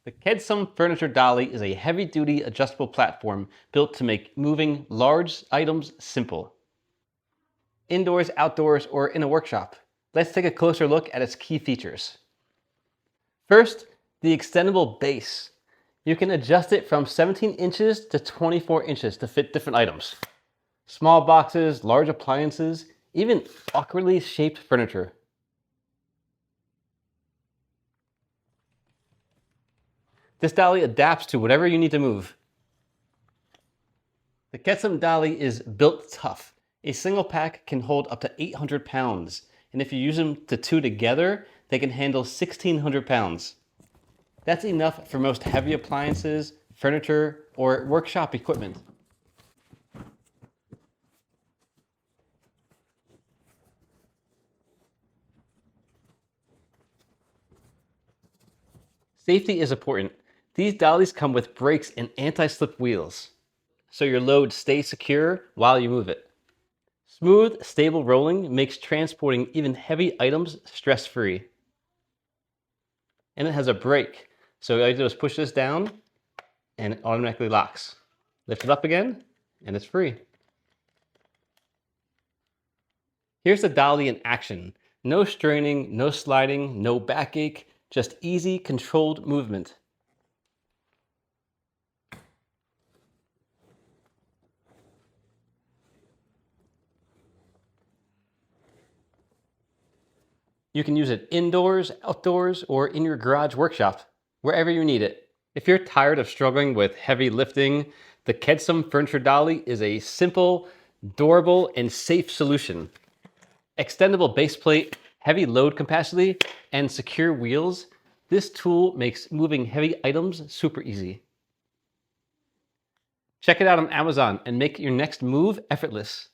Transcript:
The KEDSUM Furniture Dolly is a heavy-duty adjustable platform built to make moving large items simple. Indoors, outdoors, or in a workshop. Let's take a closer look at its key features. First, the extendable base. You can adjust it from 17 inches to 24 inches to fit different items. Small boxes, large appliances, even awkwardly shaped furniture. This dolly adapts to whatever you need to move. The KEDSUM dolly is built tough. A single pack can hold up to 800 pounds, and if you use them the two together, they can handle 1,600 pounds. That's enough for most heavy appliances, furniture, or workshop equipment. Safety is important. These dollies come with brakes and anti-slip wheels, so your load stays secure while you move it. Smooth, stable rolling makes transporting even heavy items stress-free. And it has a brake, so all you do is push this down and it automatically locks. Lift it up again and it's free. Here's the dolly in action. No straining, no sliding, no backache, just easy, controlled movement. You can use it indoors, outdoors, or in your garage workshop, wherever you need it. If you're tired of struggling with heavy lifting, the KEDSUM Furniture Dolly is a simple, durable, and safe solution. Extendable base plate, heavy load capacity, and secure wheels, this tool makes moving heavy items super easy. Check it out on Amazon and make your next move effortless.